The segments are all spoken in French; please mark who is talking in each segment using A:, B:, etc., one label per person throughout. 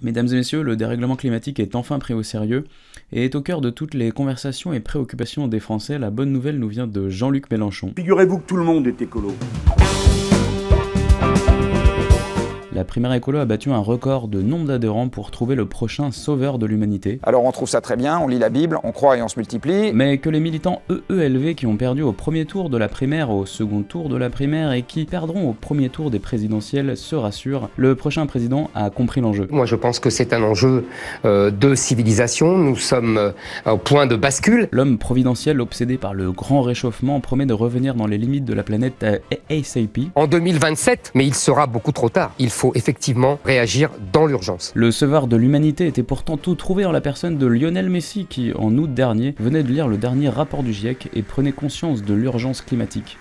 A: Mesdames et messieurs, le dérèglement climatique est enfin pris au sérieux et est au cœur de toutes les conversations et préoccupations des Français. La bonne nouvelle nous vient de Jean-Luc Mélenchon.
B: Figurez-vous que tout le monde est écolo.
A: La primaire écolo a battu un record de nombre d'adhérents pour trouver le prochain sauveur de l'humanité.
C: Alors on trouve ça très bien, on lit la Bible, on croit et on se multiplie.
A: Mais que les militants EELV qui ont perdu au premier tour de la primaire, au second tour de la primaire et qui perdront au premier tour des présidentielles se rassurent, le prochain président a compris l'enjeu.
D: Moi je pense que c'est un enjeu de civilisation, nous sommes au point de bascule.
A: L'homme providentiel obsédé par le grand réchauffement promet de revenir dans les limites de la planète ASAP.
D: En 2027, mais il sera beaucoup trop tard. Il faut effectivement réagir dans l'urgence.
A: Le sauveur de l'humanité était pourtant tout trouvé en la personne de Lionel Messi qui, en août dernier, venait de lire le dernier rapport du GIEC et prenait conscience de l'urgence climatique.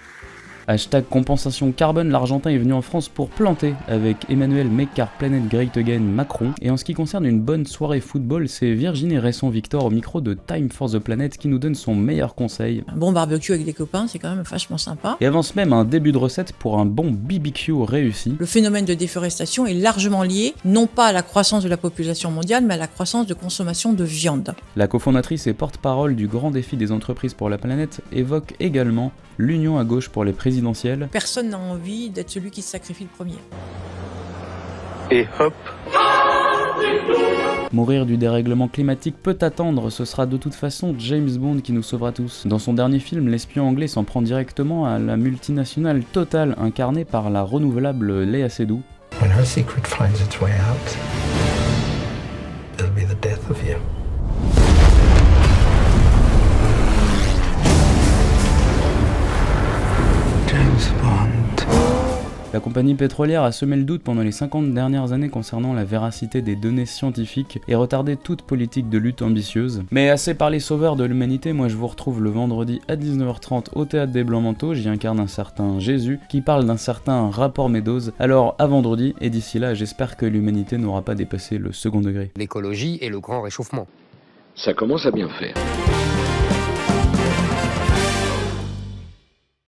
A: Hashtag compensation carbone, l'Argentin est venu en France pour planter avec Emmanuel Make Our Planet Great Again Macron. Et en ce qui concerne une bonne soirée football, c'est Virginie Resson-Victor au micro de Time for the Planet qui nous donne son meilleur conseil.
E: Un bon barbecue avec des copains, c'est quand même vachement sympa.
A: Et avance même un début de recette pour un bon BBQ réussi.
E: Le phénomène de déforestation est largement lié, non pas à la croissance de la population mondiale, mais à la croissance de consommation de viande.
A: La cofondatrice et porte-parole du grand défi des entreprises pour la planète évoque également l'union à gauche pour les présidentielles.
E: Personne n'a envie d'être celui qui se sacrifie le premier.
B: Et hop.
A: Mourir du dérèglement climatique peut attendre, ce sera de toute façon James Bond qui nous sauvera tous. Dans son dernier film, l'espion anglais s'en prend directement à la multinationale Total incarnée par la renouvelable Léa Seydoux.
F: When her secret finds its way out, it'll be the death of you.
A: La compagnie pétrolière a semé le doute pendant les 50 dernières années concernant la véracité des données scientifiques et retardé toute politique de lutte ambitieuse. Mais assez parlé sauveur de l'humanité, moi je vous retrouve le vendredi à 19h30 au Théâtre des Blancs-Manteaux, j'y incarne un certain Jésus qui parle d'un certain rapport Meadows. Alors à vendredi, et d'ici là j'espère que l'humanité n'aura pas dépassé le second degré.
D: L'écologie et le grand réchauffement.
G: Ça commence à bien faire.